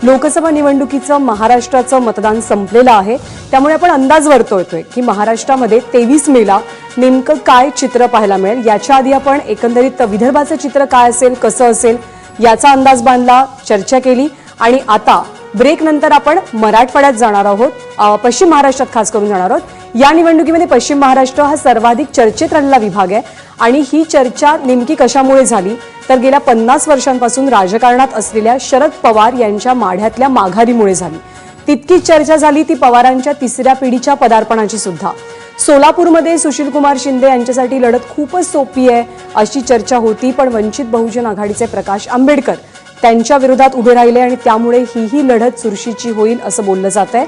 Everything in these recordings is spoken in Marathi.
लोकसभा निवडणुकीचं महाराष्ट्राचं मतदान संपलेलं आहे, त्यामुळे आपण अंदाज वर्तवतोय की महाराष्ट्रामध्ये 23 मेला नेमकं काय चित्र पाहायला मिळेल। याच्या आधी आपण एकंदरीत विदर्भाचं चित्र काय असेल, कसं असेल याचा अंदाज बांधला, चर्चा केली आणि आता ब्रेक नंतर आपण मराठवाड्यात जाणार आहोत, पश्चिम महाराष्ट्रात खास करून जाणार आहोत। या निवडणुकीमध्ये पश्चिम महाराष्ट्र हा सर्वाधिक चर्चेत राहिलेला विभाग आहे आणि ही चर्चा नेमकी कशामुळे झाली तर गेल्या 50 वर्षांपासून राजकारणात असलेल्या शरद पवार यांच्या माढ्यातल्या माघारीमुळे झाली। तितकीच चर्चा झाली ती पवारांच्या तिसऱ्या पिढीच्या पदार्पणाची सुद्धा। सोलापूरमध्ये सुशीलकुमार शिंदे यांच्यासाठी लढत खूपच सोपी आहे अशी चर्चा होती, पण वंचित बहुजन आघाडीचे प्रकाश आंबेडकर त्यांच्या विरोधात उभे राहिले आणि त्यामुळे ही लढत चुरशीची होईल असं बोललं जात आहे।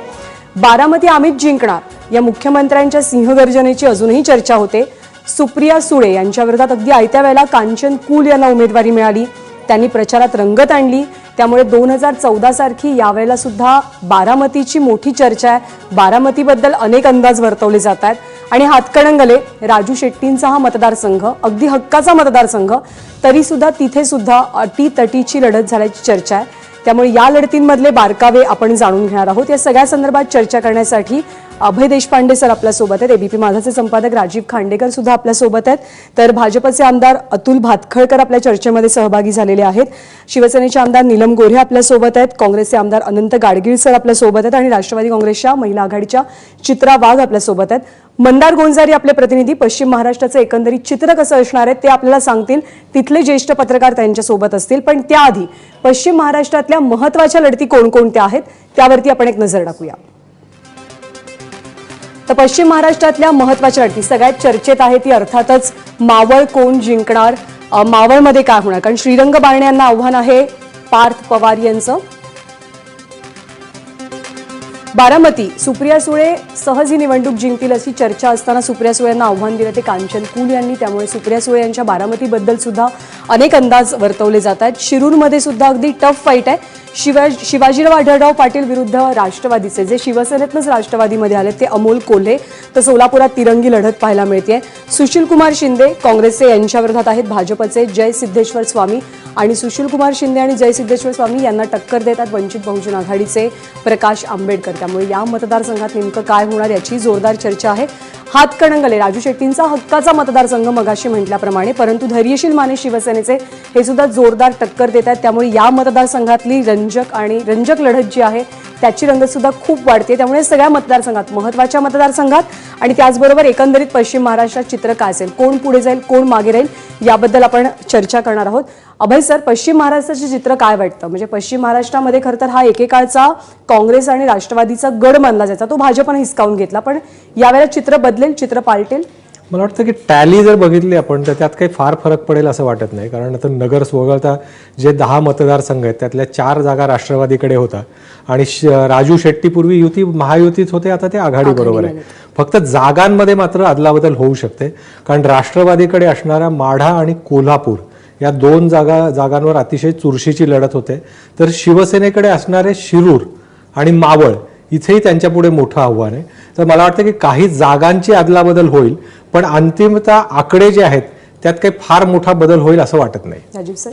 बारामती अमित जिंकणार या मुख्यमंत्र्यांच्या सिंहगर्जनेची अजूनही चर्चा होते। सुप्रिया सुळे यांच्या विरोधात अगदी आयत्या वेळेला कांचन कुल यांना उमेदवारी मिळाली, त्यांनी प्रचारात रंगत आणली, त्यामुळे 2014 सारखी यावेळेला सुद्धा बारामतीची मोठी चर्चा आहे। बारामतीबद्दल अनेक अंदाज वर्तवले जात आहेत आणि हातकणंगले राजू शेट्टींचा हा मतदारसंघ अगदी हक्काचा मतदारसंघ, तरी सुद्धा तिथे सुद्धा अटीतटीची लढत झाल्याची चर्चा आहे। त्यामुळे या लढतींमधले बारकावे आपण जाणून घेणार आहोत। या सगळ्या संदर्भात चर्चा करण्यासाठी अभय देशपांडे सर आपल्या सोबत आहेत, एबीपी माझाचे संपादक राजीव खांडेकर सुद्धा आपल्या सोबत आहेत, तर भाजपचे आमदार अतुल भातखळकर आपल्या चर्चेमध्ये सहभागी झालेले आहेत, शिवसेनेचे आमदार नीलम गोऱ्हे आपल्या सोबत आहेत, काँग्रेसचे आमदार अनंत गाडगीळ सर आपल्या सोबत आहेत आणि राष्ट्रवादी काँग्रेसच्या महिला आघाडीच्या चित्रा वाघ आपल्या सोबत आहेत। मंदार गोंजारी आपले प्रतिनिधी पश्चिम महाराष्ट्राचं एकंदरीत चित्र कसं असणार आहे ते आपल्याला सांगतील, तिथले ज्येष्ठ पत्रकार त्यांच्या सोबत असतील। पण त्याआधी पश्चिम महाराष्ट्रातल्या महत्त्वाच्या लढती कोणकोणत्या आहेत त्यावरती आपण एक नजर टाकूया। तर पश्चिम महाराष्ट्रातल्या महत्त्वाच्या लढती सगळ्यात चर्चेत आहे ती अर्थातच मावळ कोण जिंकणार, मावळमध्ये काय होणार, कारण श्रीरंग बारणे यांना आव्हान आहे पार्थ पवार यांचं। बारामती सुप्रिया सुळे सहज ही निवडणूक जिंकतील अशी चर्चा असताना सुप्रिया सुळे यांना आव्हान दिलं ते कांचन कुल यांनी, त्यामुळे सुप्रिया सुळे यांच्या बारामतीबद्दल सुद्धा अनेक अंदाज वर्तवले जात आहेत। शिरूरमध्ये सुद्धा अगदी टफ फाईट आहे, शिवाजीराव आढळराव पाटील विरुद्ध राष्ट्रवादीचे जे शिवसेनेतनंच राष्ट्रवादीमध्ये आले ते अमोल कोल्हे, तर सोलापुरात तिरंगी लढत पाहायला मिळते। सुशीलकुमार शिंदे काँग्रेसचे यांच्या विरोधात आहेत भाजपचे जय सिद्धेश्वर स्वामी आणि सुशीलकुमार शिंदे आणि जय सिद्धेश्वर स्वामी यांना टक्कर देतात वंचित बहुजन आघाडीचे प्रकाश आंबेडकर। त्यामुळे या मतदारसंघात नेमकं काय होणार याची जोरदार चर्चा आहे। हातकणंगले राजू शेट्टींचा हक्काचा मतदारसंघ मगाशी म्हटल्याप्रमाणे, परंतु धैर्यशील माने शिवसेनेचे हे सुद्धा जोरदार टक्कर देत आहेत, त्यामुळे या मतदारसंघातली रंजक लढत जी आहे त्याची रंगत सुद्धा खूप वाढते। त्यामुळे सगळ्या मतदारसंघात महत्त्वाच्या मतदारसंघात आणि त्याचबरोबर एकंदरीत पश्चिम महाराष्ट्रात चित्र काय असेल, कोण पुढे जाईल कोण मागे राहील याबद्दल आपण चर्चा करणार आहोत। अभय सर, पश्चिम महाराष्ट्राचे चित्र काय वाटतं, म्हणजे पश्चिम महाराष्ट्रामध्ये खरं तर हा एकेकाळचा काँग्रेस आणि राष्ट्रवादीचा गड मानला जायचा, तो भाजपने हिसकावून घेतला, पण यावेळेला चित्र बदलेल, चित्र पालटेल? मला वाटतं की टॅली जर बघितली आपण तर त्यात काही फार फरक पडेल असं वाटत नाही, कारण आता नगर वगळता जे 10 मतदारसंघ आहेत त्यातल्या 4 जागा राष्ट्रवादीकडे होता आणि राजू शेट्टी पूर्वी महायुतीत होते, आता ते आघाडी बरोबर आहे। फक्त जागांमध्ये मात्र अदलाबदल होऊ शकते, कारण राष्ट्रवादीकडे असणाऱ्या माढा आणि कोल्हापूर या 2 जागांवर अतिशय चुरशीची लढत होते, तर शिवसेनेकडे असणारे शिरूर आणि मावळ इथेही त्यांच्या पुढे मोठं आव्हान आहे। तर मला वाटतं की काही जागांची अदलाबदल होईल, पण अंतिमतः आकडे जे आहेत त्यात काही फार मोठा बदल होईल असं वाटत नाही। राजीव सर,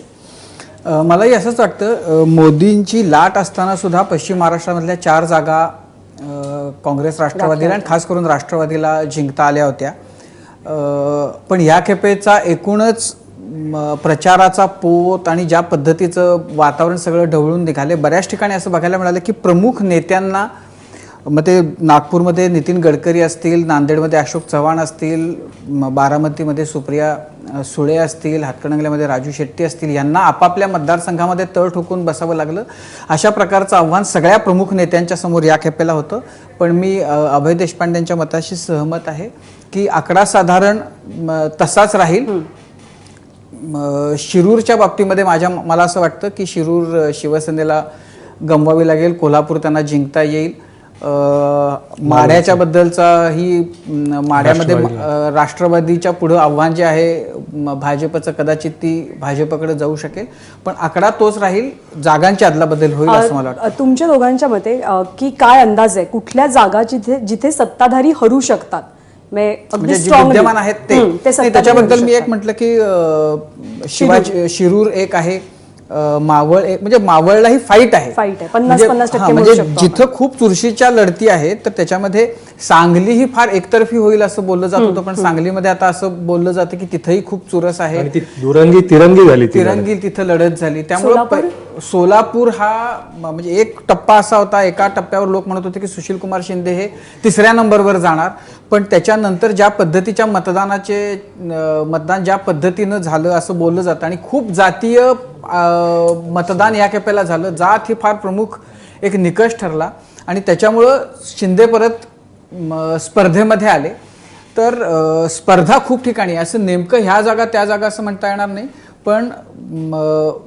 मलाही असंच वाटतं। मोदींची लाट असताना सुद्धा पश्चिम महाराष्ट्रामधल्या 4 जागा काँग्रेस राष्ट्रवादीला आणि खास करून राष्ट्रवादीला जिंकता आल्या होत्या, पण ह्या खेपेचा एकूणच प्रचाराचा पोत आणि ज्या पद्धतीचं वातावरण सगळं ढवळून निघाले, बऱ्याच ठिकाणी असं बघायला मिळालं की प्रमुख नेत्यांना, मग ते नागपूरमध्ये नितीन गडकरी असतील, नांदेडमध्ये अशोक चव्हाण असतील, बारामतीमध्ये सुप्रिया सुळे असतील, हातकणंगल्यामध्ये राजू शेट्टी असतील, यांना आपापल्या मतदारसंघामध्ये तळ ठोकून बसावं लागलं। अशा प्रकारचं आव्हान सगळ्या प्रमुख नेत्यांच्या समोर या खेपेला होतं। पण मी अभय देशपांडेंच्या मताशी सहमत आहे की आकडा साधारण तसाच राहील। शिरूरच्या बाबतीमध्ये मला असं वाटतं की शिरूर शिवसेनेला गमवावी लागेल, कोल्हापूर त्यांना जिंकता येईल। माढ्याच्या बद्दलचा ही माढ्यामध्ये राष्ट्रवादीच्या पुढे आव्हान जे आहे भाजपचं, कदाचित ती भाजपकडे जाऊ शकेल, पण आकडा तोच राहील, जागांची अदलाबदल होईल असं मला वाटतं। तुमच्या दोघांच्या मते की काय अंदाज आहे कुठल्या जागा जिथे सत्ताधारी हरू शकतात, म्हणजे जे विद्यमान आहेत ते त्याच्याबद्दल मी एक म्हटलं की शिरूर एक आहे, मावळ म्हणजे मावळलाही फाईट आहे. फाईट आहे. 50-50% म्हणजे म्हणू म्हणजे शकतो जिथं खूप चुरशीच्या लढती आहेत तर त्याच्यामध्ये सांगली ही फार एकतर्फी होईल असं बोललं जात होतं, पण सांगलीमध्ये आता असं बोललं जातं की तिथंही खूप चुरस आहे, आणि ती दुरंगी तिरंगी झाली ती लढत. तिरंगी तिथं लढत झाली. त्यामुळे सोलापूर हा म्हणजे एक टप्पा असा होता, एका टप्प्यावर लोक म्हणत होते की सुशील कुमार शिंदे हे 3ऱ्या नंबरवर जाणार, पण त्याच्यानंतर ज्या पद्धतीच्या मतदान ज्या पद्धतीनं झालं असं बोललं जातं आणि खूप जातीय मतदान या खेपेला झालं. जात ही फार प्रमुख एक निकष ठरला आणि त्याच्यामुळं शिंदे परत स्पर्धेमध्ये आले. तर स्पर्धा खूप ठिकाणी, असं नेमकं ह्या जागा त्या जागा असं म्हणता येणार नाही, पण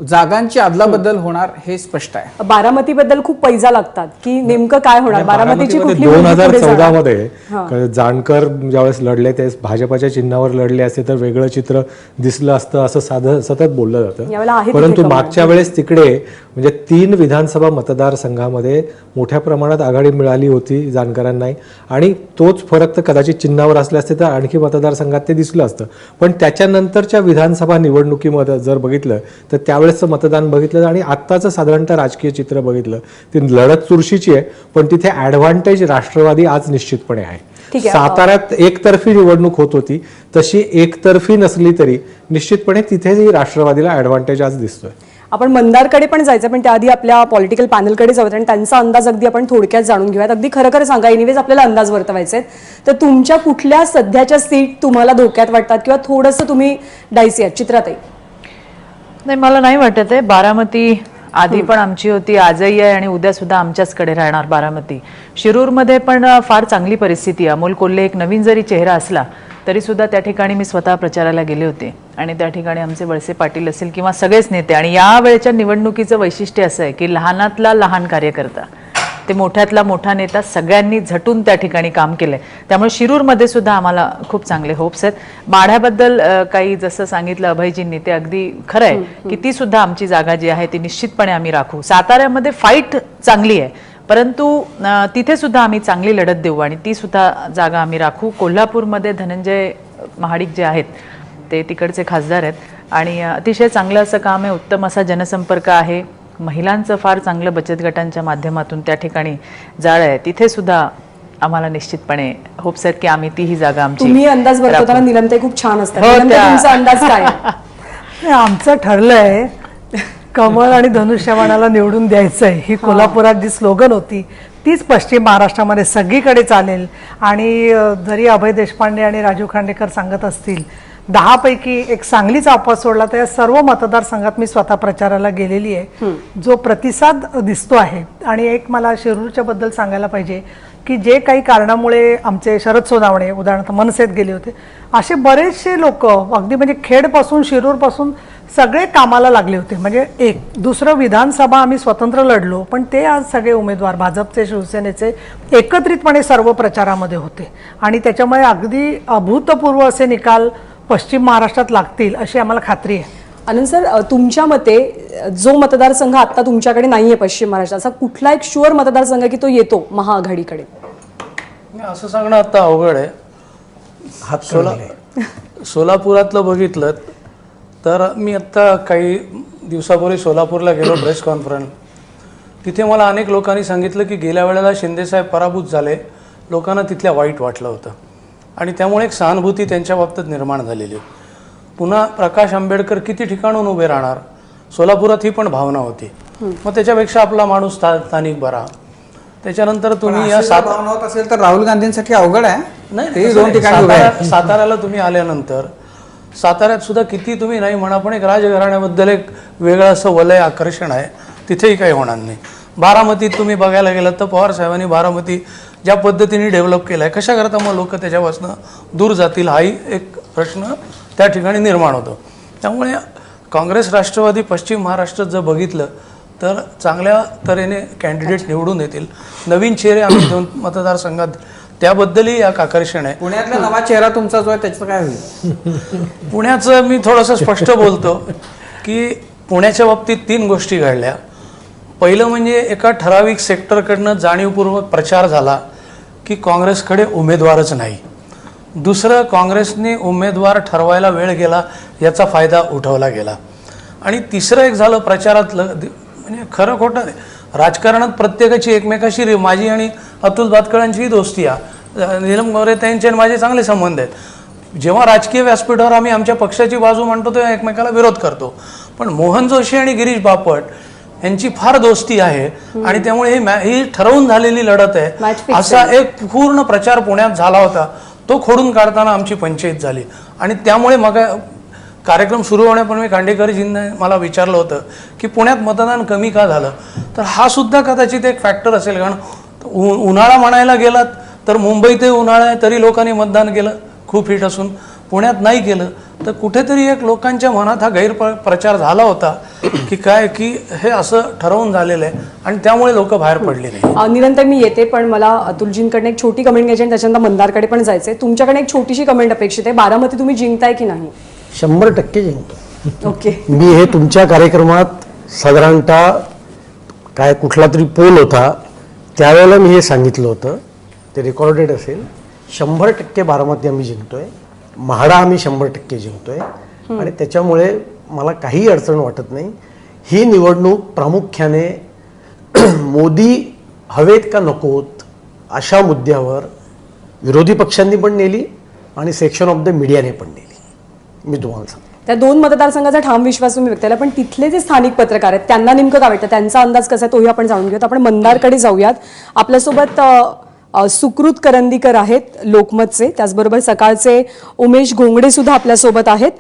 जागांची अदलाबदल होणार हे स्पष्ट आहे. बारामतीबद्दल खूप पैजा लागतात की नेमकं काय होणार, बारामतीची कुठली मुलगी पुढे 2014 जाणार? मध्ये जानकर ज्यावेळेस लढले ते भाजपाच्या चिन्हावर लढले असते तर वेगळं चित्र दिसलं असतं असं सतत बोललं यावेळेला आहे जातं. तिथे परंतु कमाल. मागच्या वेळेस तिकडे म्हणजे 3 विधानसभा मतदारसंघामध्ये मोठ्या प्रमाणात आघाडी मिळाली होती जानकरांनाही, आणि तोच फरक तर कदाचित चिन्हावर असले असते तर आणखी मतदारसंघात ते दिसलं असतं. पण त्याच्यानंतरच्या विधानसभा निवडणुकीमध्ये जर बघितलं तर त्यावेळेसचं मतदान बघितलं आणि आत्ताचं साधारणतः राजकीय चित्र बघितलं, ती लढत चुरशीची आहे, पण तिथे ॲडव्हान्टेज राष्ट्रवादी आज निश्चितपणे आहे. ठीक आहे. साताऱ्यात एकतर्फी निवडणूक होत होती, तशी एकतर्फी नसली तरी निश्चितपणे तिथेही राष्ट्रवादीला ॲडव्हान्टेज आज दिसतोय. आपण मंदारकडे पण जायचं, पण त्याआधी आपल्या पॉलिटिकल पॅनलकडे जाऊयात आणि त्यांचा अंदाज अगदी आपण थोडक्यात जाणून घेऊयात. अगदी खरं खरं सांगा, एनिवेज आपल्याला अंदाज वर्तवायचे आहेत, तर तुमच्या कुठल्या सध्याच्या सीट तुम्हाला धोक्यात वाटतात किंवा थोडंसं तुम्ही डायसी आहात चित्रातही? नाही, मला नाही वाटत आहे. बारामती आधी पण आमची होती, आजही आहे आणि उद्या सुद्धा आमच्याचकडे राहणार बारामती. शिरूरमध्ये पण फार चांगली परिस्थिती आहे. अमोल कोल्हे एक नवीन जरी चेहरा असला तरी सुद्धा त्या ठिकाणी मी स्वतः प्रचाराला गेले होते आणि त्या ठिकाणी आमचे वळसे पाटील असेल किंवा सगळेच नेते. आणि या वेळेच्या निवडणुकीचं वैशिष्ट्य असं आहे की लहानातला लहान कार्यकर्ता ते मोठ्यातला मोठा नेता सगळ्यांनी झटून त्या ठिकाणी काम केलंय. त्यामुळे शिरूरमध्ये सुद्धा आम्हाला खूप चांगले होप्स आहेत. माढ्याबद्दल काही जसं सांगितलं अभयजींनी ते अगदी खरं आहे की ती सुद्धा आमची जागा जी आहे ती निश्चितपणे आम्ही राखू. साताऱ्यामध्ये फाईट चांगली आहे, परंतु तिथे सुद्धा आम्ही चांगली लढत देऊ आणि ती सुद्धा जागा आम्ही राखू. कोल्हापूरमध्ये धनंजय महाडिक जे आहेत ते तिकडचे खासदार आहेत आणि अतिशय चांगलं असं काम आहे, उत्तम असा जनसंपर्क आहे, महिलांचं फार चांगलं बचत गटांच्या माध्यमातून त्या ठिकाणी जाळ आहे. तिथे सुद्धा आम्हाला निश्चितपणे होप्स आहेत की आम्ही तीही जागा आमची. तुम्ही अंदाज वर्तवताना निलमताई खूप छान असतात. हो, निलमताई, त्या- तुमचा अंदाज काय आहे? नाही, आमचं ठरलंय कमळ आणि धनुष्यबाणाला निवडून द्यायचंय. ही कोल्हापुरात जी स्लोगन होती तीच पश्चिम महाराष्ट्रामध्ये सगळीकडे चालेल. आणि जरी अभय देशपांडे आणि राजू खांडेकर सांगत असतील 10 पैकी एक सांगलीचा अपवाद सोडला तर या सर्व मतदारसंघात मी स्वतः प्रचाराला गेलेली आहे. जो प्रतिसाद दिसतो आहे, आणि एक मला शिरूरच्या बद्दल सांगायला पाहिजे की जे काही कारणामुळे आमचे शरद सोनावणे उदाहरणार्थ मनसेत गेले होते, असे बरेचसे लोक अगदी म्हणजे खेडपासून शिरूरपासून सगळे कामाला लागले होते. म्हणजे एक दुसरं विधानसभा आम्ही स्वतंत्र लढलो, पण ते आज सगळे उमेदवार भाजपचे शिवसेनेचे एकत्रितपणे सर्व प्रचारामध्ये होते आणि त्याच्यामुळे अगदी अभूतपूर्व असे निकाल पश्चिम महाराष्ट्रात लागतील अशी आम्हाला खात्री आहे. आनंद सर, तुमच्या मते जो मतदारसंघ आता तुमच्याकडे नाहीये पश्चिम महाराष्ट्रात, असा कुठला एक शुअर मतदारसंघ की तो येतो महाआघाडीकडे? असं सांगणं आता अवघड आहे. सोलापुरातलं बघितलं तर मी आत्ता काही दिवसापूर्वी सोलापूरला गेलो प्रेस कॉन्फरन्स. तिथे मला अनेक लोकांनी सांगितलं की गेल्या वेळेला शिंदेसाहेब पराभूत झाले, लोकांना तिथल्या वाईट वाटलं होतं आणि त्यामुळे एक सहानुभूती त्यांच्या बाबतीत निर्माण झालेली. पुन्हा प्रकाश आंबेडकर किती ठिकाणून उभे राहणार, सोलापुरात ही पण भावना होती. मग त्याच्यापेक्षा आपला माणूस स्थानिक बरा. त्याच्यानंतर तुम्ही या भावना होत असेल तर राहुल गांधींसाठी अवघड आहे. नाही, तेही तसं 2 नाही. ठिकाणी उभे आहेत. साताऱ्याला तुम्ही आल्यानंतर साताऱ्यात सुद्धा किती तुम्ही नाही म्हणा, पण एक राजघराण्याबद्दल एक वेगळं असं वलय आकर्षण आहे, तिथेही काही होणार नाही. बारामतीत तुम्ही बघायला गेलात तर पवार साहेबांनी बारामती ज्या पद्धतीने डेव्हलप केलं आहे, कशा करता मग लोक त्याच्यापासून दूर जातील हाही एक प्रश्न त्या ठिकाणी निर्माण होतो. त्यामुळे काँग्रेस राष्ट्रवादी पश्चिम महाराष्ट्रात जर बघितलं तर चांगल्या तऱ्हेने कॅन्डिडेट निवडून येतील. नवीन चेहरे आम्ही 2 मतदारसंघात, त्याबद्दलही एक आकर्षण आहे. पुण्यातला नवा चेहरा तुमचा जो आहे त्याचं काय होईल? पुण्याचं मी थोडंसं स्पष्ट बोलतो की पुण्याच्या बाबतीत 3 गोष्टी घडल्या. पहिलं म्हणजे एका ठराविक सेक्टरकडनं जाणीवपूर्वक प्रचार झाला की काँग्रेसकडे उमेदवारच नाही. दुसरं, काँग्रेसने उमेदवार ठरवायला वेळ गेला याचा फायदा उठवला गेला. आणि तिसरं एक झालं प्रचारातलं म्हणजे खरं खोटं नाही. राजकारणात प्रत्येकाची एकमेकाशी माझी आणि अतुल भातखळांचीही दोस्ती आहे. नीलम गोरे त्यांचे आणि माझे चांगले संबंध आहेत. जेव्हा राजकीय व्यासपीठावर आम्ही आमच्या पक्षाची बाजू मांडतो तेव्हा एकमेकाला विरोध करतो. पण मोहन जोशी आणि गिरीश बापट यांची फार दोस्ती आहे आणि त्यामुळे ही ठरवून झालेली लढत Match आहे. fix असा एक पूर्ण प्रचार पुण्यात झाला होता. तो खोडून काढताना आमची पंचायत झाली आणि त्यामुळे मग कार्यक्रम सुरू होण्यापूर्वी खांडेकरजींनी मला विचारलं होतं की पुण्यात मतदान कमी का झालं. तर हा सुद्धा कदाचित एक फॅक्टर असेल. कारण उन्हाळा म्हणायला गेलात तर मुंबईतही उन्हाळा आहे तरी लोकांनी मतदान केलं खूप हिट असून. पुण्यात नाही केलं तर कुठेतरी एक लोकांच्या मनात हा गैरप्रचार झाला होता की हे असं ठरवून झालेलं आहे आणि त्यामुळे लोक बाहेर पडले नाही. निरंतर मी येते, पण मला अतुलजींकडनं एक छोटी कमेंट घ्यायची आणि त्याच्यानंतर मंदारकडे पण जायचंय. तुमच्याकडे एक छोटीशी कमेंट अपेक्षित आहे. बारामती तुम्ही जिंकताय की नाही? 100% जिंकतो. ओके. मी हे तुमच्या कार्यक्रमात साधारणतः काय कुठला तरी पोल होता त्यावेळेला मी हे सांगितलं होतं, ते रेकॉर्डेड असेल. 100% बारामती आम्ही जिंकतोय, म्हाडा आम्ही 100% जिंकतोय आणि त्याच्यामुळे मला काही अडचण वाटत नाही. ही निवडणूक प्रामुख्याने मोदी हवेत का नकोत अशा मुद्द्यावर विरोधी पक्षांनी पण नेली आणि सेक्शन ऑफ द मीडियाने पण नेली. मी तुम्हाला सांगतो त्या दोन मतदारसंघाचा ठाम विश्वास तुम्ही व्यक्त केला, पण तिथले जे स्थानिक पत्रकार आहेत त्यांना नेमकं काय वाटतं, त्यांचा अंदाज कसा आहे तोही आपण जाणून घेऊयात. आपण मंदारकडे जाऊयात. आपल्यासोबत सुकृत करंदीकर आहेत लोकमतचे, त्याचबरोबर सकाळचे उमेश घोंगडे सुद्धा आपल्यासोबत आहेत.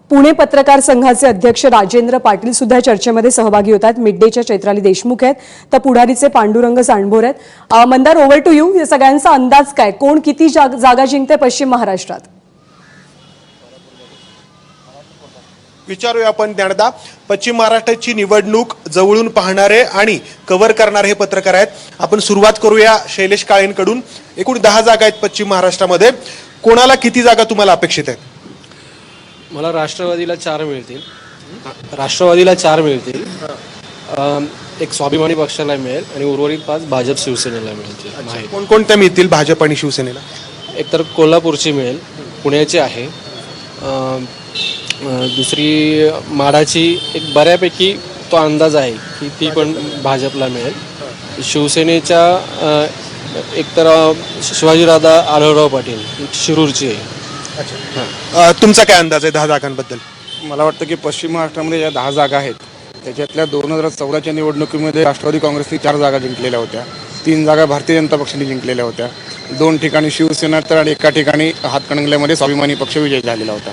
पुणे पत्रकार संघाचे अध्यक्ष राजेंद्र पाटील सुद्धा चर्चेमध्ये सहभागी होत आहेत. मिड डेच्या चैत्राली देशमुख आहेत, तर पुढारीचे पांडुरंग सांडभोर आहेत. Mandar, over to you. या सगळ्यांचा अंदाज काय, कोण किती जागा जिंकते पश्चिम महाराष्ट्रात? विचारूया आपण ज्ञानदा. पश्चिम महाराष्ट्राची निवडणूक जवळून पाहणारे आणि कव्हर करणारे हे पत्रकार आहेत. आपण सुरुवात करूया शैलेश काळेंकडून. एकूण 10 जागा आहेत पश्चिम महाराष्ट्रामध्ये. कोणाला किती जागा तुम्हाला अपेक्षित आहेत? मला राष्ट्रवादीला 4 मिळतील. राष्ट्रवादीला 4 मिळतील. एक स्वाभिमानी पक्षाला मिळेल आणि उर्वरित 5 भाजप शिवसेनेला मिळतील. कोणकोणत्या मिळतील भाजप आणि शिवसेनेला? एकतर कोल्हापूरची मिळेल, पुण्याची आहे, दुसरी माढाची एक बऱ्यापैकी तो अंदाज आहे की ती पण भाजपला मिळेल. शिवसेनेच्या एकतर शिवाजीराधा आढळराव पाटील शिरूरची आहे. तुमचा काय अंदाज आहे 10 जागांबद्दल? मला वाटतं की पश्चिम महाराष्ट्रामध्ये ज्या 10 जागा आहेत त्याच्यातल्या 2014च्या निवडणुकीमध्ये राष्ट्रवादी काँग्रेसने 4 जागा जिंकलेल्या होत्या. 3 जागा भारतीय जनता पक्षाने जिंकलेल्या होत्या. 2 ठिकाणी शिवसेना तर आणि एका ठिकाणी हातकणंगल्यामध्ये स्वाभिमानी पक्ष विजयी झालेला होता.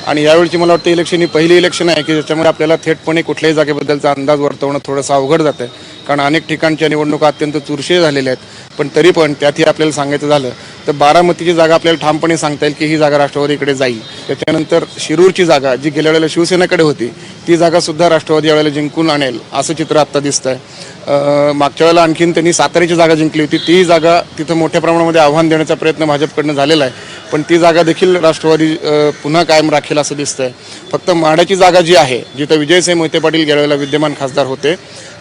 आणि यावेळची मला वाटतं इलेक्शन ही पहिली इलेक्शन आहे की ज्याच्यामुळे आपल्याला थेटपणे कुठल्याही जागेबद्दलचा अंदाज वर्तवणं थोडंसं अवघड जातं आहे. कारण अनेक ठिकाणच्या निवडणुका अत्यंत चुरशीळ झालेल्या आहेत. पण तरी पण त्यातही आपल्याला सांगायचं झालं तर बारामतीची जागा आपल्याला ठामपणे सांगता येईल की ही जागा राष्ट्रवादीकडे जाईल. त्याच्यानंतर शिरूरची जागा जी गेल्या वेळेला शिवसेनेकडे होती ती जागासुद्धा राष्ट्रवादी यावेळेला जिंकून आणेल असं चित्र आत्ता दिसतं आहे. मागच्या वेळेला आणखीन त्यांनी साताऱ्याची जागा जिंकली होती. ती जागा तिथं मोठ्या प्रमाणामध्ये आव्हान देण्याचा प्रयत्न भाजपकडनं झालेला आहे. पण ती जागा देखील राष्ट्रवादी पुन्हा कायम राखेल असं दिसतंय. फक्त माढ्याची जागा जी आहे जिथं विजयसिंह मोहिते पाटील गेल्या वेळेला विद्यमान खासदार होते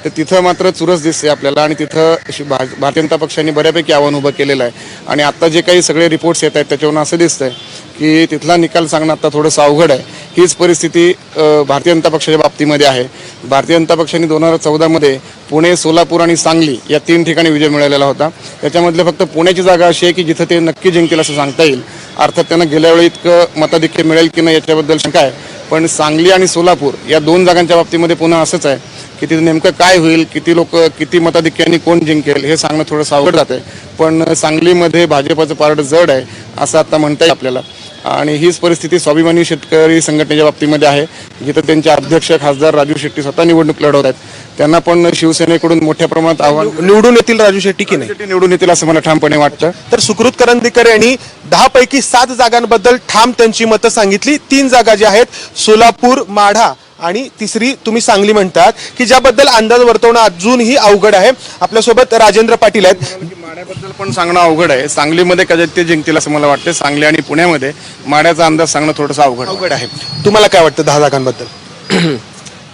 तर तिथं मात्र चुरस दिसते आपल्याला आणि तिथं भारतीय जनता पक्षाने बऱ्यापैकी आव्हान उभं केलेलं आहे. आणि आत्ता जे काही सगळे रिपोर्ट्स येत आहेत त्याच्यावरून असं दिसतंय की तिथला निकाल सांगणं आता थोडंसं अवघड आहे. हीच परिस्थिती भारतीय जनता पक्षाच्या बाबतीमध्ये आहे. भारतीय जनता पक्षाने 2014मध्ये पुणे, सोलापूर आणि सांगली या 3 ठिकाणी विजय मिळवलेला होता. त्याच्यामधले फक्त पुण्याची जागा अशी आहे की जिथं ते नक्की जिंकतील असं सांगता येईल. अर्थात त्यांना गेल्या वेळी इतकं मताधिक्य मिळेल की नाही याच्याबद्दल शंका आहे. पण सांगली आणि सोलापूर या 2 जागांच्या बाबतीमध्ये पुन्हा असंच आहे की तिथे नेमकं काय होईल, किती लोक किती मताधिक्याने कोण जिंकेल हे सांगणं थोडंसं अवघड जातं आहे. पण सांगलीमध्ये भाजपचं पारड जड आहे असं आता म्हणता येईल आपल्याला. आणि हीच परिस्थिती स्वाभिमानी शेतकरी संघटनेच्या बाबतीमध्ये आहे जिथं त्यांचे अध्यक्ष खासदार राजू शेट्टी स्वतः निवडणूक लढवत आहेत. त्यांना पण शिवसेनेकडून मोठ्या प्रमाणात आव्हान. निवडून येतील राजू शेट्टी की नाही? निवडून येतील असं मला ठामपणे वाटतं. तर सुकृत करंदीकर यांनी 10 पैकी 7 जागांबद्दल ठाम त्यांची मतं सांगितली. 3 जागा ज्या आहेत सोलापूर, माढा आणि तिसरी तुम्ही सांगली म्हणतात की ज्याबद्दल अंदाज वर्तवणं अजूनही अवघड आहे. आपल्यासोबत राजेंद्र पाटील आहेत. माढ्याबद्दल पण सांगणं अवघड आहे. सांगलीमध्ये कदाचित ते जिंकतील असं मला वाटतं. सांगली आणि पुण्यामध्ये माढ्याचा अंदाज सांगणं थोडंसं अवघड आहे. तुम्हाला काय वाटतं 10 जागांबद्दल?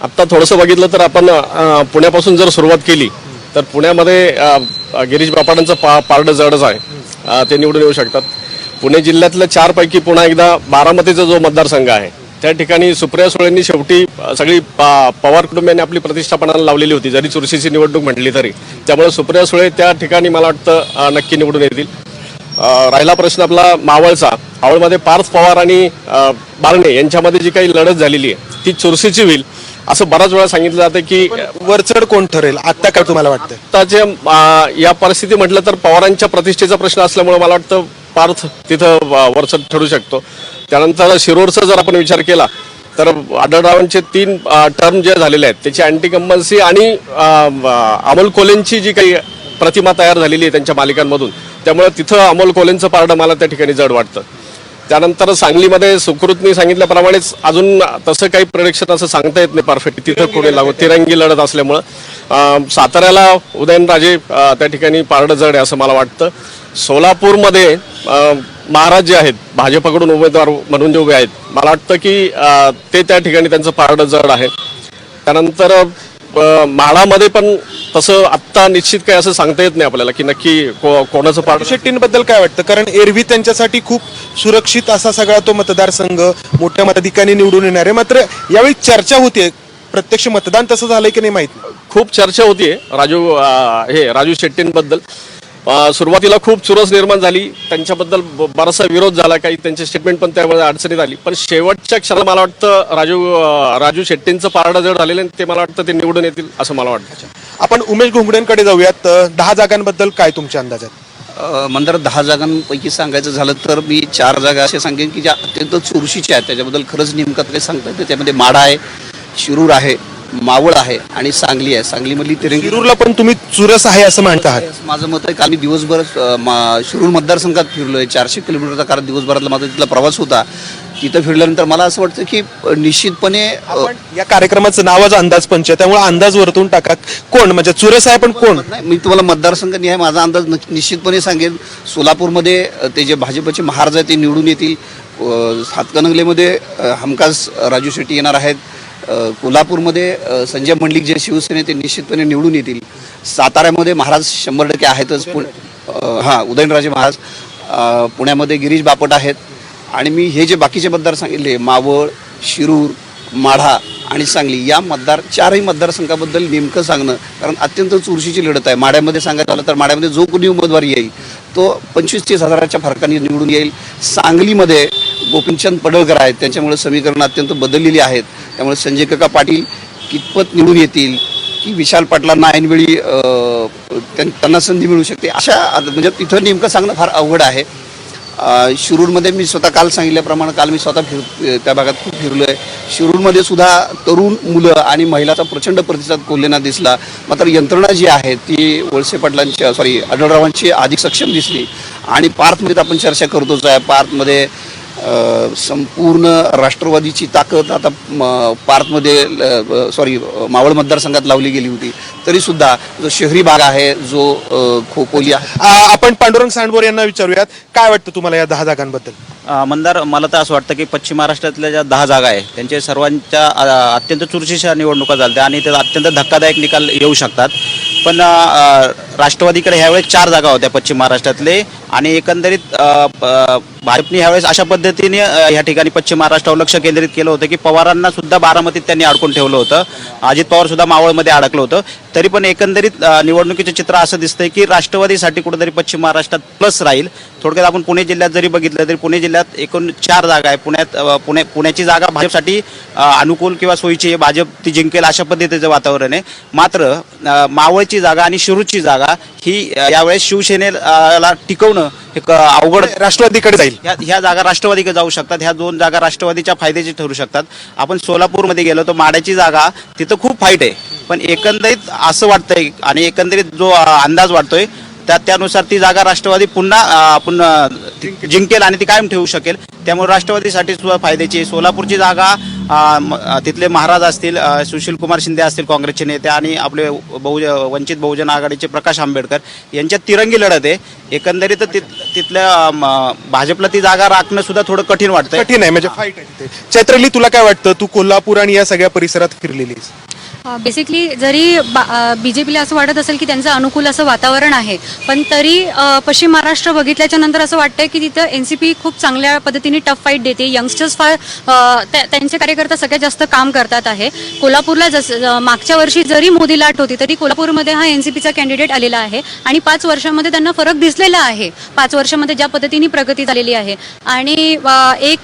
आत्ता थोडंसं बघितलं तर आपण पुण्यापासून जर सुरुवात केली तर पुण्यामध्ये गिरीश बापटांचं पारडं जडच आहे. ते निवडून येऊ शकतात. पुणे जिल्ह्यातल्या 4 पैकी पुन्हा एकदा बारामतीचा जो मतदारसंघ आहे त्या ठिकाणी सुप्रिया सुळेंनी शेवटी सगळी पवार कुटुंबियांनी आपली प्रतिष्ठापनाला लावलेली होती, जरी चुरशीची निवडणूक म्हटली तरी. त्यामुळे सुप्रिया सुळे त्या ठिकाणी मला वाटतं नक्की निवडून येतील. राहिला प्रश्न आपला मावळचा. मावळमध्ये पार्थ पवार आणि बारणे यांच्यामध्ये जी काही लढत झालेली आहे ती चुरशीची होईल असं बराच वेळा सांगितलं जातं की वरचढ कोण ठरेल आता काय तुम्हाला वाटतं? आताच्या या परिस्थिती म्हटलं तर पवारांच्या प्रतिष्ठेचा प्रश्न असल्यामुळे मला वाटतं पार्थ तिथं वरचढ ठरू शकतो. त्यानंतर शिरूरचा जर आपण विचार केला तर आढळरावांचे 3 टर्म जे झालेले आहेत त्याची अँटी कंपल्सी आणि अमोल कोल्हेंची जी काही प्रतिमा तयार झालेली आहे त्यांच्या मालिकांमधून, त्यामुळे तिथं अमोल कोल्हेंचं पारडं मला त्या ठिकाणी जड वाटतं. त्यानंतर सांगलीमध्ये सुकृतनी सांगितल्याप्रमाणेच अजून तसं काही प्रेडिक्शन असं सांगता येत नाही परफेक्ट तिथं कोणी लागू, तिरंगी लढत असल्यामुळं. साताऱ्याला उदयनराजे त्या ठिकाणी पारडं जड आहे असं मला वाटतं. सोलापूरमध्ये महाराज जे आहेत भाजपकडून उमेदवार म्हणून जे उभे आहेत, मला वाटतं की ते त्या ठिकाणी त्यांचं पारडं जड आहे. त्यानंतर माढामध्ये पण तसं आत्ता निश्चित काही असं सांगता येत नाही आपल्याला की नक्की कोणाचं पारडं. शेट्टींबद्दल काय वाटतं? कारण एरवी त्यांच्यासाठी खूप सुरक्षित असा सगळा तो मतदारसंघ, मोठ्या मताधिकांनी निवडून येणार आहे, मात्र यावेळी चर्चा होतीये, प्रत्यक्ष मतदान तसं झालंय की नाही माहित नाही. खूप चर्चा होतीये राजू शेट्टींबद्दल. सुरुवातीला खूप चुरस निर्माण झाली, त्यांच्याबद्दल बराचसा विरोध झाला, काही त्यांचे स्टेटमेंट पण त्यामध्ये अडचणीत आली. पण शेवटच्या क्षणाला मला वाटतं राजू शेट्टींचं पारडं जड झालेलं आणि ते मला वाटतं ते निवडून येतील असं मला वाटतं. आपण उमेश घोंगडेंकडे जाऊयात. 10 जागांबद्दल काय तुमचे अंदाज आहेत? मंदार 10 जागांपैकी सांगायचं झालं तर मी 4 जागा असे सांगेन की ज्या अत्यंत चुरशीच्या आहेत, त्याच्याबद्दल खरंच नेमकं काही सांगता येतं. त्यामध्ये माढा आहे, शिरूर आहे, मावळ आहे आणि सांगली आहे. सांगलीमधली तिरंगी. शिरूरला पण तुम्ही चुरस आहे असं म्हणता आहात? माझं मत आहे. काल मी दिवसभर शिरूर मतदारसंघात फिरलोय. 400 किलोमीटरचा काल दिवसभरातला माझा तिथला प्रवास होता. तिथं फिरल्यानंतर मला असं वाटतं की निश्चितपणे या कार्यक्रमाचं नावच अंदाज पंच आहे, त्यामुळे अंदाज वरतून टाका. कोण म्हणजे चुरस आहे पण कोण? मी तुम्हाला मतदारसंघ निहाय माझा अंदाज निश्चितपणे सांगेन. सोलापूरमध्ये ते जे भाजपचे महाराज आहेत ते निवडून येतील. हातकणंगलेमध्ये हमखास राजू शेट्टी येणार आहेत. कोल्हापूरमध्ये संजय मंडलिक जे शिवसेने ते निश्चितपणे निवडून येतील. साताऱ्यामध्ये महाराज 100% आहेतच. उदयनराजे महाराज. पुण्यामध्ये गिरीश बापट आहेत. आणि मी हे जे बाकीचे मतदार सांगितले मावळ, शिरूर, माढा आणि सांगली या 4ही मतदारसंघाबद्दल नेमकं सांगणं, कारण अत्यंत चुरशीची लढत आहे. माढ्यामध्ये सांगायचं झालं तर माढ्यामध्ये जो कोणी उमेदवार येईल तो 25-30 हजाराच्या फरकाने निवडून येईल. सांगलीमध्ये गोपीचंद पडळकर आहेत, त्यांच्यामुळे समीकरण अत्यंत बदललेली आहेत. त्यामुळे संजय काका पाटील कितपत निवडून येतील की विशाल पाटलांना ऐनवेळी त्यांना संधी मिळू शकते, अशा म्हणजे तिथं नेमकं सांगणं फार अवघड आहे. शिरूरमध्ये मी स्वतः काल सांगितल्याप्रमाणे काल मी स्वतः त्या भागात खूप फिरलो आहे. शिरूरमध्ये सुद्धा तरुण मुलं आणि महिलांचा प्रचंड प्रतिसाद कोल्हेंना दिसला. मात्र यंत्रणा जी आहे ती वळसे पाटलांची आढळरावांची अधिक सक्षम दिसली. आणि पार्थमध्ये आपण चर्चा करतोच आहे. पार्थमध्ये संपूर्ण राष्ट्रवादीची ताकद आता पार्थमध्ये मावळ मतदारसंघात लावली गेली होती. तरीसुद्धा जो शहरी भाग आहे, जो खोपोली आहे. आपण पांडुरंग सांडभोर यांना विचारूयात, काय वाटतं तुम्हाला या 10 जागांबद्दल? मंदार, मला तर असं वाटतं की पश्चिम महाराष्ट्रातल्या ज्या 10 जागा आहे त्यांच्या सर्वांच्या अत्यंत चुरशीच्या निवडणुका झाल्या आणि ते अत्यंत धक्कादायक निकाल येऊ शकतात. पण राष्ट्रवादीकडे ह्यावेळेस 4 जागा होत्या पश्चिम महाराष्ट्रातले आणि एकंदरीत भाजपने ह्यावेळेस अशा पद्धतीने ह्या ठिकाणी पश्चिम महाराष्ट्रावर लक्ष केंद्रित केलं होतं की पवारांना सुद्धा बारामतीत त्यांनी अडकून ठेवलं होतं. अजित पवार सुद्धा मावळमध्ये अडकलं होतं. तरी पण एकंदरीत निवडणुकीचं चित्र असं दिसतंय की राष्ट्रवादीसाठी कुठेतरी पश्चिम महाराष्ट्रात प्लस राहील. थोडक्यात आपण पुणे जिल्ह्यात जरी बघितलं तरी पुणे जिल्ह्यात एकूण 4 जागा आहे. पुण्याची जागा भाजपसाठी अनुकूल किंवा सोयीची आहे, भाजप ती जिंकेल अशा पद्धतीचं वातावरण आहे. मात्र मावळची जागा आणि शिरूरची जागा ही यावेळेस शिवसेनेला टिकवणं एक अवघड, राष्ट्रवादीकडे जाईल. ह्या जागा राष्ट्रवादीकडे जाऊ शकतात. ह्या 2 जागा राष्ट्रवादीच्या फायद्याची ठरू शकतात. आपण सोलापूरमध्ये गेलो तर माढ्याची जागा तिथं खूप फाईट आहे. पण एकंदरीत असं वाटतंय आणि एकंदरीत जो अंदाज वाटतोय त्यानुसार ती जागा राष्ट्रवादी पुन्हा जिंकेल आणि ती कायम ठेवू शकेल. त्यामुळे राष्ट्रवादीसाठी सुद्धा फायद्याची. सोलापूरची जागा तिथले महाराज असतील, सुशील कुमार शिंदे असतील काँग्रेसचे नेते आणि आपले वंचित बहुजन आघाडीचे प्रकाश आंबेडकर यांच्यात तिरंगी लढत आहे. एकंदरीत तिथल्या भाजपला ती जागा राखणं सुद्धा थोडं कठीण वाटतंय. कठीण आहे म्हणजे फाईट आहे तिथे. चैत्रली, तुला काय वाटतं? तू कोल्हापूर आणि या सगळ्या परिसरात फिरलेलीस. बेसिकली जरी बीजेपीला असं वाटत असेल की त्यांचं अनुकूल असं वातावरण आहे, पण तरी पश्चिम महाराष्ट्र बघितल्याच्या नंतर असं वाटतंय की तिथं एनसीपी खूप चांगल्या पद्धतीने टफ फाईट देते. यंगस्टर्स फार त्यांचे कार्यकर्ता सगळ्यात जास्त काम करतात आहे. कोल्हापूरला मागच्या वर्षी जरी मोदी लाट होती तरी कोल्हापूरमध्ये हा एनसीपीचा कॅन्डिडेट आलेला आहे आणि 5 वर्षामध्ये त्यांना फरक दिसलेला आहे. 5 वर्षामध्ये ज्या पद्धतीने प्रगती झालेली आहे आणि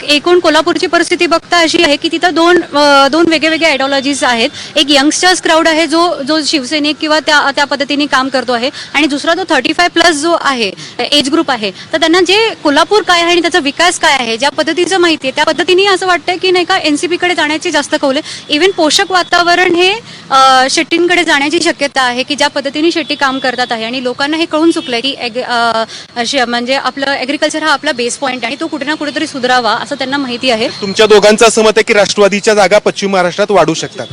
एकूण कोल्हापूरची परिस्थिती बघता अशी आहे की तिथं दोन वेगवेगळ्या आयडिओलॉजीज आहेत. एक यंगस्टर्स क्राऊड आहे जो शिवसैनिक किंवा त्या पद्धतीने काम करतो आहे आणि दुसरा तो 35+ जो आहे एज ग्रुप आहे. तर त्यांना जे कोल्हापूर काय आहे आणि त्याचा विकास काय आहे ज्या पद्धतीचं माहिती आहे त्या पद्धतीने असं वाटतंय की नाही का एनसीपीकडे जाण्याची जास्त कौल आहे. इव्हन पोषक वातावरण हे शेट्टींकडे जाण्याची शक्यता आहे की ज्या पद्धतीने शेट्टी काम करतात आहे आणि लोकांना हे कळून चुकलंय की म्हणजे आपलं ॲग्रिकल्चर हा आपला बेस पॉईंट आणि तो कुठे ना कुठेतरी सुधारावा असं त्यांना माहिती आहे. तुमच्या दोघांचं असं मत आहे की राष्ट्रवादीच्या जागा पश्चिम महाराष्ट्रात वाढू शकतात.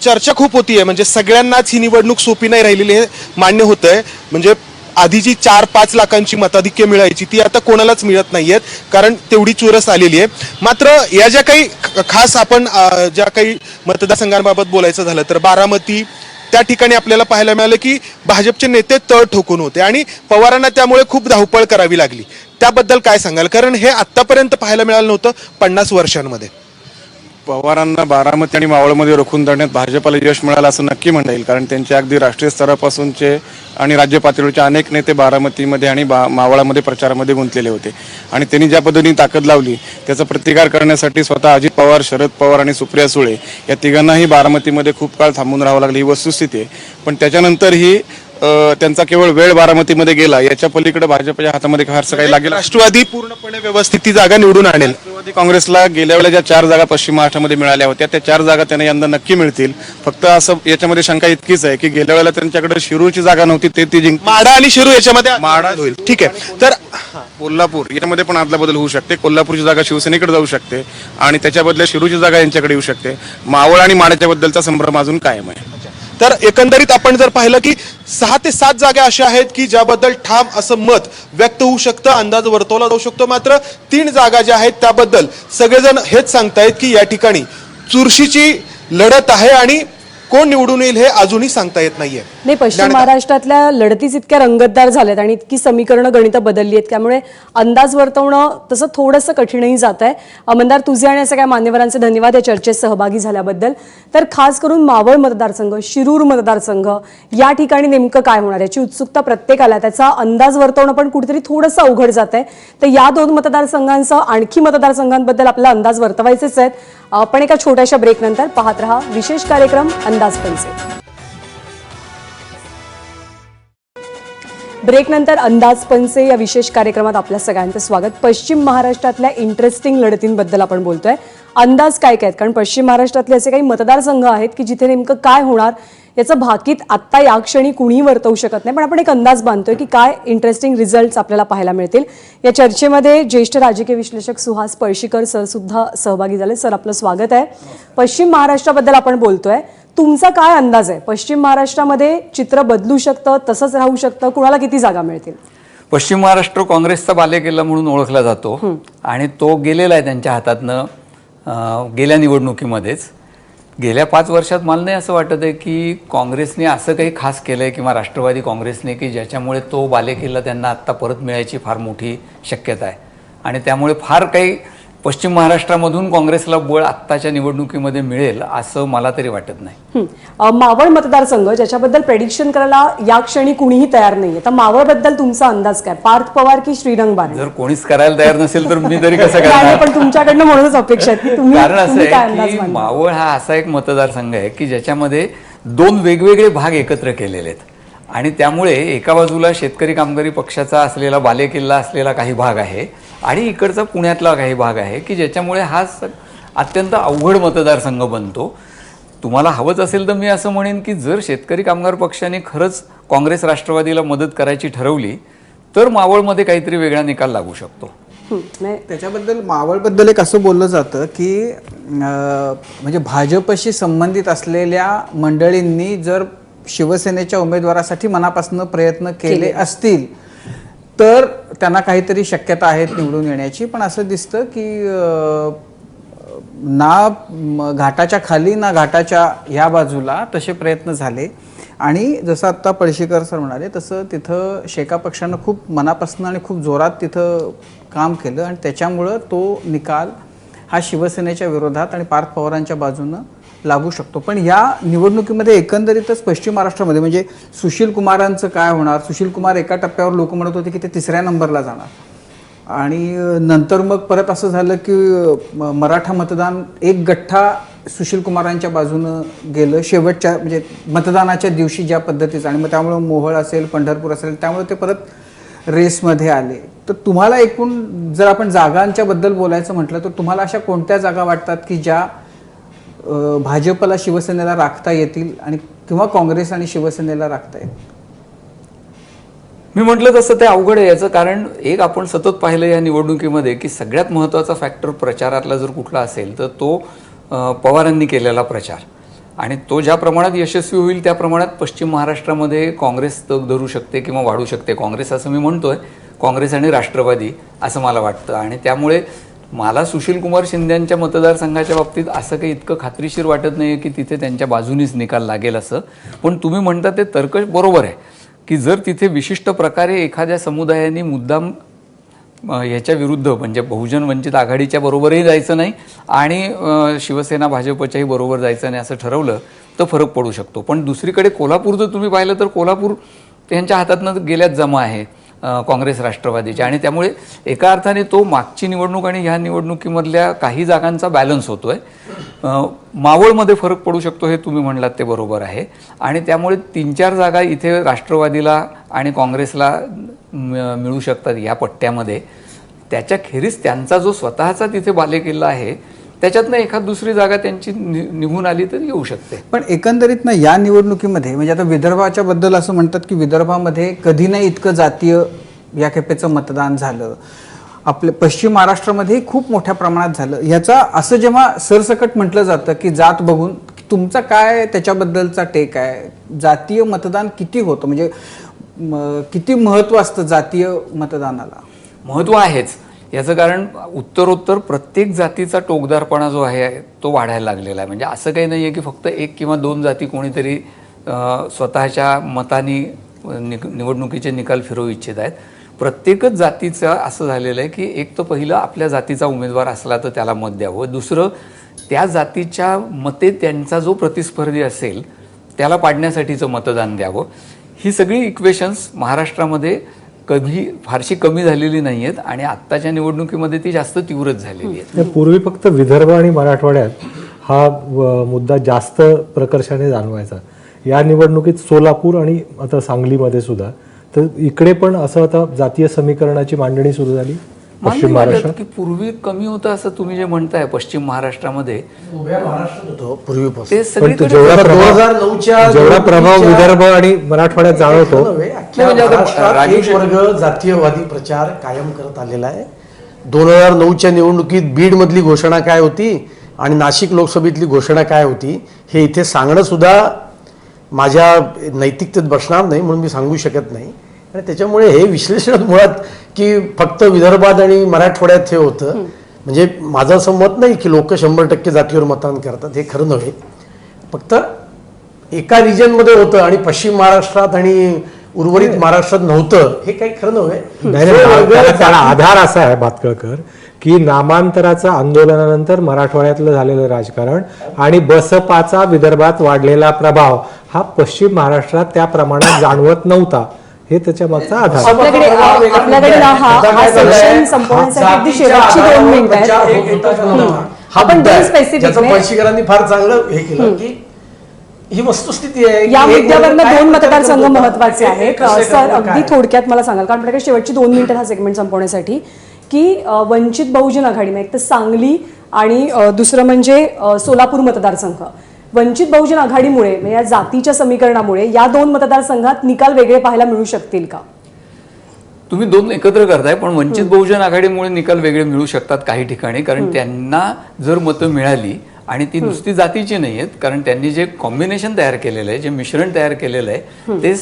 चर्चा खूप होतीये, म्हणजे सगळ्यांनाच ही निवडणूक सोपी नाही राहिलेली हे मान्य होतंय. म्हणजे आधी जी 4-5 लाखांची मताधिक्य मिळायची ती आता कोणालाच मिळत नाहीयेत, कारण तेवढी चुरस आलेली आहे. मात्र या ज्या काही खास आपण ज्या काही मतदारसंघांबाबत बोलायचं झालं तर बारामती त्या ठिकाणी आपल्याला पाहायला मिळालं की भाजपचे नेते तळ ठोकून होते आणि पवारांना त्यामुळे खूप धावपळ करावी लागली. त्याबद्दल काय सांगाल, कारण हे आतापर्यंत पाहायला मिळालं नव्हतं 50 वर्षांमध्ये. पवारांना बारामती आणि मावळमध्ये रोखून धरण्यात भाजपला यश मिळालं असं नक्की म्हणता येईल, कारण त्यांचे अगदी राष्ट्रीय स्तरापासूनचे आणि राज्य पातळीवरचे अनेक नेते बारामतीमध्ये आणि मावळामध्ये प्रचारामध्ये गुंतलेले होते आणि त्यांनी ज्या पद्धतीने ताकद लावली त्याचा प्रतिकार करण्यासाठी स्वतः अजित पवार, शरद पवार आणि सुप्रिया सुळे या तिघांनाही बारामतीमध्ये खूप काळ थांबून राहावं लागलं, ही वस्तुस्थिती आहे. पण त्याच्यानंतरही त्यांचा केवळ वेळ बारामतीमध्ये गेला, याच्या पलीकडे भाजपच्या हातामध्ये फारसं काही लागेल. राष्ट्रवादी पूर्णपणे व्यवस्थित ती जागा निवडून आणेल. राष्ट्रवादी काँग्रेसला गेल्या वेळेला ज्या 4 जागा पश्चिम महाराष्ट्रामध्ये मिळाल्या होत्या त्या 4 जागा त्यांना यंदा नक्की मिळतील. फक्त असं याच्यामध्ये शंका इतकीच आहे की गेल्या वेळेला त्यांच्याकडे शिरूरची जागा नव्हती, ती जिंक माढा आणि शिरूर याच्यामध्ये माढा होईल. ठीक आहे, तर कोल्हापूर याच्यामध्ये पण आदला बदल होऊ शकते. कोल्हापूरची जागा शिवसेनेकडे जाऊ शकते आणि त्याच्या बदल्यात शिरूरची जागा यांच्याकडे येऊ शकते. मावळ आणि माढ्याच्या बद्दलचा संभ्रम अजून कायम आहे. तर एकंदरीत आपण जर पाहिलं की 6 ते 7 जागा अशा आहेत की ज्याबद्दल ठाम असं मत व्यक्त होऊ शकतं, अंदाज वर्तवला जाऊ शकतो. मात्र 3 जागा ज्या आहेत त्याबद्दल सगळेजण हेच सांगतायत की या ठिकाणी चुरशीची लढत आहे आणि कोण निवडून येईल हे अजूनही सांगता येत नाहीये. नाही, पश्चिम महाराष्ट्रातल्या लढतीच इतक्या रंगतदार झाल्यात आणि इतकी समीकरणं गणितं बदलली आहेत त्यामुळे अंदाज वर्तवणं तसं थोडंसं कठीणही जात आहे. अमनदार, तुझे आणि सगळ्या मान्यवरांचे धन्यवाद या चर्चेत सहभागी झाल्याबद्दल. तर खास करून मावळ मतदारसंघ, शिरूर मतदारसंघ या ठिकाणी नेमकं काय होणार याची उत्सुकता प्रत्येकाला, त्याचा अंदाज वर्तवणं पण कुठेतरी थोडंसं अवघड जात आहे. तर या 2 मतदारसंघांसह आणखी मतदारसंघांबद्दल आपला अंदाज वर्तवायचेच आहेत. पण एका छोट्याशा ब्रेकनंतर पाहत रहा विशेष कार्यक्रम अंदाज पंचे. ब्रेकनंतर अंदाज पंचे या विशेष कार्यक्रमात आपल्या सगळ्यांचं स्वागत. पश्चिम महाराष्ट्रातल्या इंटरेस्टिंग लढतींबद्दल आपण बोलतोय. अंदाज काय काय, कारण पश्चिम महाराष्ट्रातले असे काही मतदारसंघ आहेत की जिथे नेमकं काय होणार याचं भाकीत आत्ता या क्षणी कुणीही वर्तवू शकत नाही, पण आपण एक अंदाज बांधतोय की काय इंटरेस्टिंग रिझल्ट्स आपल्याला पाहायला मिळतील. या चर्चेमध्ये ज्येष्ठ राजकीय विश्लेषक सुहास पळशीकर सर सुद्धा सहभागी झाले. सर, आपलं स्वागत आहे. पश्चिम महाराष्ट्राबद्दल आपण बोलतोय, तुमचा काय अंदाज आहे? पश्चिम महाराष्ट्रामध्ये चित्र बदलू शकतं, तसंच राहू शकतं, कुणाला किती जागा मिळतील? पश्चिम महाराष्ट्र काँग्रेसचा बालेकिल्ला म्हणून ओळखला जातो आणि तो गेलेला आहे त्यांच्या हातातनं गेल्या निवडणुकीमध्येच. गेल्या 5 वर्षात मला नाही असं वाटत आहे की काँग्रेसने असं काही खास केलं आहे किंवा राष्ट्रवादी काँग्रेसने की ज्याच्यामुळे तो बालेकिल्ला त्यांना आत्ता परत मिळायची फार मोठी शक्यता आहे आणि त्यामुळे फार काही पश्चिम महाराष्ट्रामधून काँग्रेसला बळ आत्ताच्या निवडणुकीमध्ये मिळेल असं मला तरी वाटत नाही. मावळ मतदारसंघ ज्याच्याबद्दल प्रेडिक्शन करायला या क्षणी कुणीही तयार नाहीये, तर मावळबद्दल तुमचा अंदाज काय? पार्थ पवार की श्रीरंग बारणे? जर कोणीच करायला तयार नसेल तर मी तरी कसं करणार? पण तुमच्याकडनं म्हणूनच अपेक्षा आहे की कारण असं तुम्ही काय आहे अंदाज की मांडता? मावळ हा असा एक मतदारसंघ आहे की ज्याच्यामध्ये 2 वेगवेगळे भाग एकत्र केलेले आहेत आणि त्यामुळे एका बाजूला शेतकरी कामगारी पक्षाचा असलेला बालेकिल्ला असलेला काही भाग आहे आणि इकडचा पुण्यातला काही भाग आहे की ज्याच्यामुळे हा अत्यंत अवघड मतदारसंघ बनतो. तुम्हाला हवंच असेल तर मी असं म्हणेन की जर शेतकरी कामगार पक्षाने खरंच काँग्रेस राष्ट्रवादीला मदत करायची ठरवली तर मावळमध्ये काहीतरी वेगळा निकाल लागू शकतो. त्याच्याबद्दल मावळबद्दल एक असं बोललं जातं की म्हणजे भाजपशी संबंधित असलेल्या मंडळींनी जर शिवसेनेच्या उमेदवारासाठी मनापासून प्रयत्न केले असतील तर त्यांना काहीतरी शक्यता आहेत निवडून येण्याची. पण असं दिसतं की ना घाटाच्या खाली ना घाटाच्या ह्या बाजूला तसे प्रयत्न झाले. आणि जसं आत्ता पळशीकर सर म्हणाले तसं तिथं शेका पक्षानं खूप मनापासून आणि खूप जोरात तिथं काम केलं आणि त्याच्यामुळं तो निकाल हा शिवसेनेच्या विरोधात आणि पार्थ पवारांच्या बाजूनं लागू शकतो. पण या निवडणुकीमध्ये एकंदरीतच पश्चिम महाराष्ट्रामध्ये म्हणजे सुशील कुमारांचं काय होणार? सुशील कुमार एका टप्प्यावर लोक म्हणत होते की ते 3ऱ्या नंबरला जाणार आणि नंतर मग परत असं झालं की मराठा मतदान एक गठ्ठा सुशील कुमारांच्या बाजूनं गेलं शेवटच्या म्हणजे मतदानाच्या दिवशी ज्या पद्धतीचं. आणि मग त्यामुळं मोहोळ असेल पंढरपूर असेल त्यामुळे ते परत रेसमध्ये आले. तर तुम्हाला एकूण जर आपण जागांच्या बद्दल बोलायचं म्हटलं तर तुम्हाला अशा कोणत्या जागा वाटतात की ज्या भाजपला शिवसेनेला राखता येतील आणि किंवा काँग्रेस आणि शिवसेनेला राखता येतील? मी म्हटलं तसं ते अवघड आहे. याचं कारण एक आपण सतत पाहिलं या निवडणुकीमध्ये की सगळ्यात महत्त्वाचा फॅक्टर प्रचारातला जर कुठला असेल तर तो पवारांनी केलेला प्रचार. आणि तो ज्या प्रमाणात यशस्वी होईल त्या प्रमाणात पश्चिम महाराष्ट्रामध्ये काँग्रेस तग धरू शकते किंवा वाढू शकते. काँग्रेस असं मी म्हणतोय, काँग्रेस आणि राष्ट्रवादी असं मला वाटतं. आणि त्यामुळे मला सुशीलकुमार शिंदेंच्या मतदारसंघाच्या बाबतीत असं काही इतकं खात्रीशीर वाटत नाही की तिथे त्यांच्या बाजूनीच निकाल लागेल असं. पण तुम्ही म्हणता ते तर्क बरोबर आहे की जर तिथे विशिष्ट प्रकारे एखाद्या समुदायाने मुद्दाम याच्या विरुद्ध म्हणजे बहुजन वंचित आघाडीच्या बरोबरही जायचं नाही आणि शिवसेना भाजपच्याही बरोबर जायचं नाही असं ठरवलं तर फरक पडू शकतो. पण दुसरीकडे कोल्हापूर जर तुम्ही पाहिलं तर कोल्हापूर त्यांच्या हातातनं गेल्याच जमा आहे काँग्रेस राष्ट्रवादीच्या. आणि त्यामुळे एका अर्थाने तो मागची निवडणूक आणि ह्या निवडणुकीमधल्या काही जागांचा बॅलन्स होतोय. मावळमध्ये फरक पडू शकतो हे तुम्ही म्हणलात ते बरोबर आहे. आणि त्यामुळे 3-4 जागा इथे राष्ट्रवादीला आणि काँग्रेसला मिळू शकतात या पट्ट्यामध्ये. त्याच्या खेरीज त्यांचा जो स्वतःचा तिथे बालेकिल्ला आहे त्याच्यातनं एखाद दुसरी जागा त्यांची निघून आली तर येऊ शकते. पण एकंदरीत ना या निवडणुकीमध्ये म्हणजे आता विदर्भाच्या बद्दल असं म्हणतात की विदर्भामध्ये कधी नाही इतकं जातीय या खेपेचं मतदान झालं. आपल्या पश्चिम महाराष्ट्रामध्ये खूप मोठ्या प्रमाणात झालं. ह्याचा असं जेव्हा सरसकट म्हटलं जातं की जात बघून तुमचा काय त्याच्याबद्दलचा टेक आहे? जातीय मतदान किती होतं म्हणजे किती महत्त्व असतं जातीय मतदानाला? महत्त्व आहेच. याचं कारण उत्तरोत्तर प्रत्येक जातीचा टोकदारपणा जो आहे तो वाढायला लागलेला आहे. म्हणजे असं काही नाही आहे की फक्त 1 किंवा 2 जाती कोणीतरी स्वतःच्या मतानी निवडणुकीचे निकाल फिरवू इच्छित आहेत. प्रत्येकच जातीचं असं झालेलं आहे की एक तर पहिलं आपल्या जातीचा उमेदवार असला तर त्याला मत द्यावं. दुसरं त्या जातीच्या मते त्यांचा जो प्रतिस्पर्धी असेल त्याला पाडण्यासाठीचं मतदान द्यावं. ही सगळी इक्वेशन्स महाराष्ट्रामध्ये कधी फारशी कमी झालेली नाही आहेत आणि आत्ताच्या निवडणुकीमध्ये ती जास्त तीव्रच झालेली आहे. पूर्वी फक्त विदर्भ आणि मराठवाड्यात हा मुद्दा जास्त प्रकर्षाने जाणवायचा. या निवडणुकीत सोलापूर आणि आता सांगलीमध्ये सुद्धा तर इकडे पण असं आता जातीय समीकरणाची मांडणी सुरू झाली पश्चिम महाराष्ट्रात. की पूर्वी कमी होतं असं तुम्ही जे म्हणताय पश्चिम महाराष्ट्रामध्ये पूर्वीपासून ते जेवढा प्रभाव विदर्भ आणि मराठवाड्यात जाणवतो एक वर्ग जातीयवादी प्रचार कायम करत आलेला आहे. 2009च्या निवडणुकीत बीड मधली घोषणा काय होती आणि नाशिक लोकसभेतली घोषणा काय होती हे इथे सांगणं सुद्धा माझ्या नैतिकतेत बसणार नाही म्हणून मी सांगू शकत नाही. आणि त्याच्यामुळे हे विश्लेषण मुळात की फक्त विदर्भात आणि मराठवाड्यात हे होतं म्हणजे माझं असं मत नाही की लोक 100% जातीवर मतदान करतात. हे खरं नव्हे. फक्त एका रिजनमध्ये होतं आणि पश्चिम महाराष्ट्रात आणि उर्वरित महाराष्ट्रात नव्हतं हे काही खरं नव्हे. त्याला आधार असा आहे भातखळकर की नामांतराच्या आंदोलनानंतर मराठवाड्यातलं झालेलं राजकारण आणि बसपाचा विदर्भात वाढलेला प्रभाव हा पश्चिम महाराष्ट्रात त्या प्रमाणात जाणवत नव्हता. हे त्याच्या मागचा आधार. आपल्याकडे हा सेशन संपवण्यासाठी अगदी शेवटची 2 मिनिटं आहेत. आपण पळशीकरांनी फार चांगलं हे केलं की ही वस्तुस्थिती आहे. या मुद्द्यावरनं 2 मतदारसंघ महत्वाचे आहेत. सर अगदी थोडक्यात मला सांगाल कारण आपल्याकडे शेवटची 2 मिनिटं हा सेगमेंट संपवण्यासाठी की वंचित बहुजन आघाडीने एक तर सांगली आणि दुसरं म्हणजे सोलापूर मतदारसंघ वंचित बहुजन आघाडीमुळे म्हणजे या जातीच्या समीकरणामुळे या 2 मतदारसंघात निकाल वेगळे पाहायला मिळू शकतील का? तुम्ही 2 एकत्र करताय पण वंचित बहुजन आघाडीमुळे निकाल वेगळे मिळू शकतात काही ठिकाणी. कारण त्यांना जर मतं मिळाली आणि ती नुसती जातीची नाही आहेत कारण त्यांनी जे कॉम्बिनेशन तयार केलेलं आहे जे मिश्रण तयार केलेलं आहे ते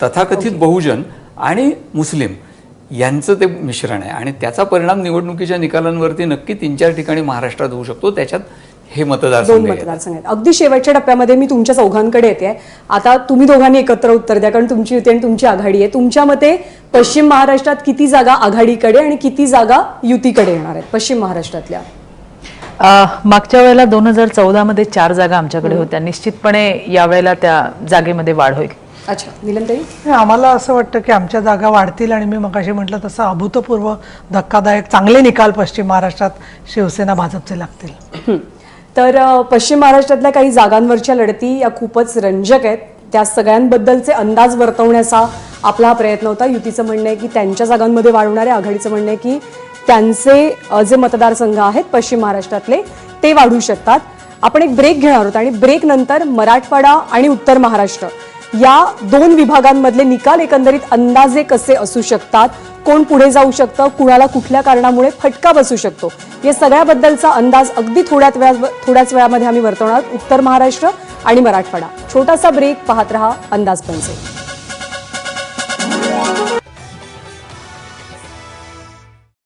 तथाकथित बहुजन आणि मुस्लिम यांचं ते मिश्रण आहे आणि त्याचा परिणाम निवडणुकीच्या निकालांवरती नक्की 3-4 ठिकाणी महाराष्ट्रात होऊ शकतो. त्याच्यात हे दोन मतदारसंघ आहेत. मतदारसंघ आहेत. अगदी शेवटच्या टप्प्यामध्ये मी तुमच्या चौघांकडे येते. आता तुम्ही दोघांनी एकत्र उत्तर द्या, कारण तुमची युती आणि तुमची आघाडी आहे. तुमच्या मते पश्चिम महाराष्ट्रात किती जागा आघाडीकडे आणि किती जागा युतीकडे येणार आहेत पश्चिम महाराष्ट्रातल्या? मागच्या वेळेला 2014 मध्ये 4 जागा आमच्याकडे होत्या. निश्चितपणे यावेळेला त्या जागेमध्ये वाढ होईल. अच्छा, नीलमताई? आम्हाला असं वाटतं की आमच्या जागा वाढतील आणि मी मगाशी म्हटलं तसं अभूतपूर्व धक्कादायक चांगले निकाल पश्चिम महाराष्ट्रात शिवसेना भाजपचे लागतील. तर पश्चिम महाराष्ट्रातल्या काही जागांवरच्या लढती या खूपच रंजक आहेत. त्या सगळ्यांबद्दलचे अंदाज वर्तवण्याचा आपला हा प्रयत्न होता. युतीचं म्हणणं आहे की त्यांच्या जागांमध्ये वाढ होणार आहे, आघाडीचं म्हणणं आहे की त्यांचे जे मतदारसंघ आहेत पश्चिम महाराष्ट्रातले ते वाढू शकतात. आपण एक ब्रेक घेणार आहोत आणि ब्रेक नंतर मराठवाडा आणि उत्तर महाराष्ट्र या 2 विभागांमधले निकाल एकंदरीत अंदाजे कसे असू शकतात, कोण पुढे जाऊ शकतं, कुणाला कुठल्या कारणामुळे फटका बसू शकतो, या सगळ्याबद्दलचा अंदाज अगदी थोड्याच वेळामध्ये आम्ही वर्तवणार आहोत. उत्तर महाराष्ट्र आणि मराठवाडा. छोटासा ब्रेक, पाहत रहा अंदाज पंचे.